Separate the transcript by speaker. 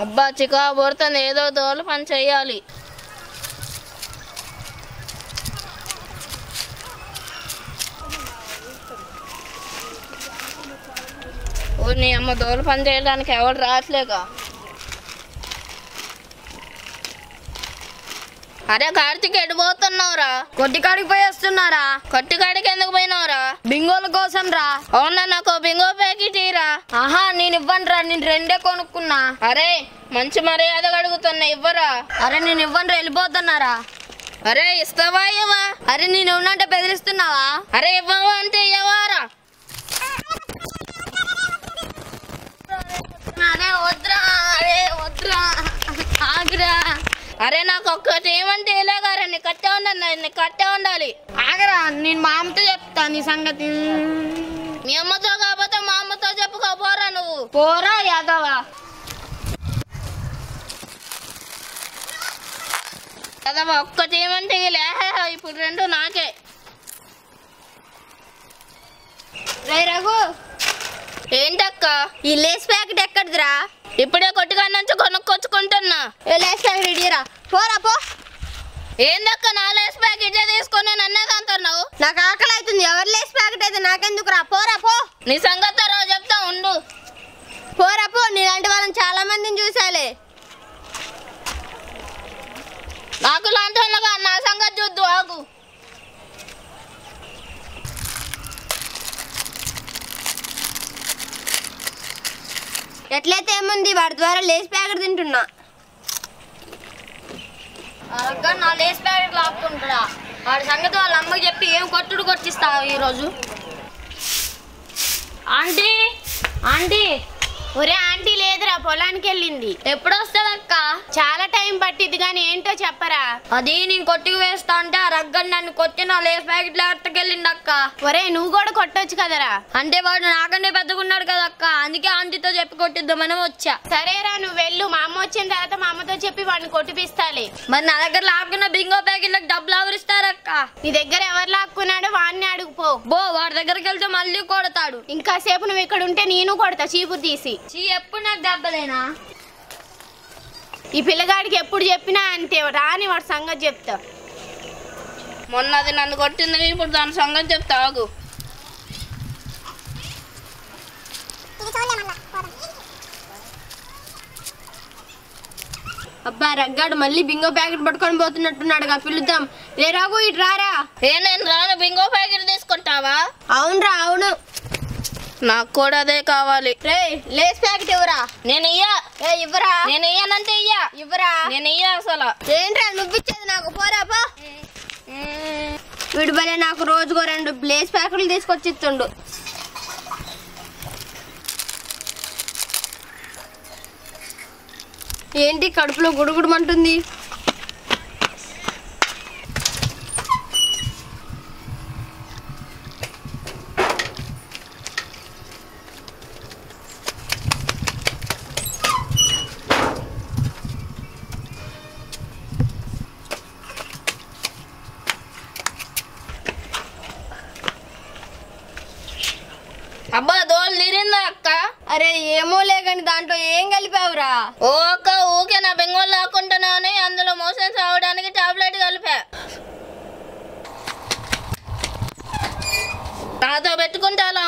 Speaker 1: అబ్బా చికా పోతుంది, ఏదో దోలు పని చెయ్యాలి. ఓ నీ అమ్మ దోలు పని చేయడానికి ఎవరు రావట్లేక. అరే కార్తీక్ ఎటు పోతున్నావురా?
Speaker 2: కొట్టికాడికి పోయి వస్తున్నారా?
Speaker 1: కొట్టికాడికి ఎందుకు పోయినావురా?
Speaker 2: బింగోల కోసం రా.
Speaker 1: అవునా, నాకు బింగో ప్యాకెట్ ఇరా.
Speaker 2: ఆహా నేను ఇవ్వను రా, నేను 2 కొనుక్కున్నా.
Speaker 1: అరే మంచి మర్యాదగా అడుగుతున్నా, ఇవ్వరా?
Speaker 2: అరే నేను ఇవ్వను రా, వెళ్ళిపోతున్నారా?
Speaker 1: అరే ఇస్తావా ఇవ్వా?
Speaker 2: అరే నేను ఉన్నంటే బెదిరిస్తున్నావా?
Speaker 1: అరే ఇవ్వవా అంటే ఇవ్వరా?
Speaker 2: అరే వద్దురా, అరే వద్దురా, ఆగిరా.
Speaker 1: అరే నాకు ఒక్కటి ఏమంటే ఇలాగారా, నీ కట్టే ఉండాలి, నీ కట్టే ఉండాలి.
Speaker 2: ఆగరా, నేను మా అమ్మతో చెప్తా నీ సంగతి.
Speaker 1: మీ అమ్మతో కాకపోతే మా అమ్మతో చెప్పుకోపోరా నువ్వు.
Speaker 2: పోరా యాదవా.
Speaker 1: కదా ఒక్కటి ఏమంటే ఇప్పుడు 2 నాకే.
Speaker 2: రే రఘు,
Speaker 1: ఏంటక్క?
Speaker 2: ఈ లేస్ ప్యాకెట్ ఎక్కడిదిరా?
Speaker 1: ఇప్పుడే కొట్టుకాడి నుంచి కొనుక్కొచ్చుకుంటున్నా.
Speaker 2: లేస్ ప్యాకెట్ ఇడియరా, పోరా పో.
Speaker 1: ఏందక్క నా లేస్ ప్యాకెట్ తీసుకొని నన్నే కంటున్నావు?
Speaker 2: నాకు ఆకలి అవుతుంది, ఎవరు లేస్ ప్యాకెట్ అయితే నాకెందుకు రా, పోరా పో.
Speaker 1: నీ సంగతి రోజు చెప్తా ఉండు.
Speaker 2: పోరా పో, నీలాంటి వాళ్ళని చాలా మందిని చూసాలే.
Speaker 1: నాకు లాంటి వాళ్ళగా నా సంగతి చూద్దు, ఆగు.
Speaker 2: ఎట్లయితే ఏముంది, వాడి ద్వారా లేస్ ప్యాకెట్ తింటున్నా. నా లేస్ ప్యాకెట్ లాక్కుంటున్నా. వాడి సంగతి వాళ్ళ అమ్మకి చెప్పి ఏం కొట్టుడు కొట్టిస్తావు ఈరోజు. Aunty aunty.
Speaker 3: ఒరే ఆంటీ లేదురా, పొలానికి వెళ్ళింది.
Speaker 2: ఎప్పుడు వస్తుందక్క?
Speaker 3: చాలా టైం పట్టిద్ది కానీ ఏంటో చెప్పరా.
Speaker 2: అది నేను కొట్టుకు వేస్తా అంటే ఆ రగ్గని నన్ను కొట్టి నా లేస్ ప్యాకెట్ ఎత్తకెళ్ళింది అక్క.
Speaker 3: ఒరే నువ్వు కూడా కొట్టొచ్చు కదరా.
Speaker 2: అంటే వాడు నాకంటే పెద్దగున్నాడు కదా అక్క, అందుకే ఆంటీతో చెప్పి కొట్టిద్దామని వచ్చా.
Speaker 3: సరేరా నువ్వు వెళ్ళు, మా అమ్మ వచ్చిన తర్వాత మా అమ్మతో చెప్పి వాడిని కొట్టిపిస్తాలే.
Speaker 2: మరి నా దగ్గర లాక్కున్న బింగో ప్యాకెట్లకు డబ్బులు ఎవరిస్తారక్క?
Speaker 3: నీ దగ్గర ఎవరు లాక్కున్నాడో వాడిని అడుగుపో.
Speaker 2: వాడి దగ్గరికి వెళ్తే మళ్ళీ కొడతాడు.
Speaker 3: ఇంకాసేపు నువ్వు ఇక్కడ ఉంటే నేను కొడతా చీపు తీసి.
Speaker 2: ఎప్పుడు నాకు దెబ్బలేనా?
Speaker 3: ఈ పిల్లగాడికి ఎప్పుడు చెప్పినా అంతే, రాని వాడి సంగతి చెప్తా.
Speaker 1: మొన్నది నన్ను కొట్టింది, ఇప్పుడు దాని సంగతి చెప్తా, ఆగు.
Speaker 2: అబ్బా రగ్గాడు మళ్ళీ బింగో ప్యాకెట్ పట్టుకొని పోతున్నట్టున్నాడుగా, పిలుద్దాం. రే రాగు ఇటు రారా.
Speaker 1: నేను రాను, బింగో ప్యాకెట్ తీసుకుంటావా?
Speaker 2: అవునరా అవును,
Speaker 1: నాకు కూడా అదే కావాలి.
Speaker 2: రే లేస్ ప్యాకెట్ ఇవ్వరా.
Speaker 1: నేను ఇయ్యా.
Speaker 2: ఇవ్వరా.
Speaker 1: నేను ఇయ్యానంటే ఇయ్యా.
Speaker 2: ఇవ్వరా.
Speaker 1: నేను ఇయ్యా అసలు.
Speaker 2: ఏంట్రా నువ్విచ్చేది నాకు, పోరా పో. వీడు భలే నాకు రోజుకో 2 లేస్ ప్యాకెట్లు తీసుకొచ్చి ఇస్తుండు. ఏంటి కడుపులో గుడుగుడమంటుంది?
Speaker 1: అబ్బా దోలు తీరిందా అక్క?
Speaker 2: అరే ఏమోలే కానీ దాంట్లో ఏం కలిపావురా?
Speaker 1: ఓ అక్క ఊకే నా బెంగోలు లాక్కుంటున్నావని అందులో మోషన్స్ అవడానికి టాబ్లెట్ కలిపా. నాతో పెట్టుకుంటే అలా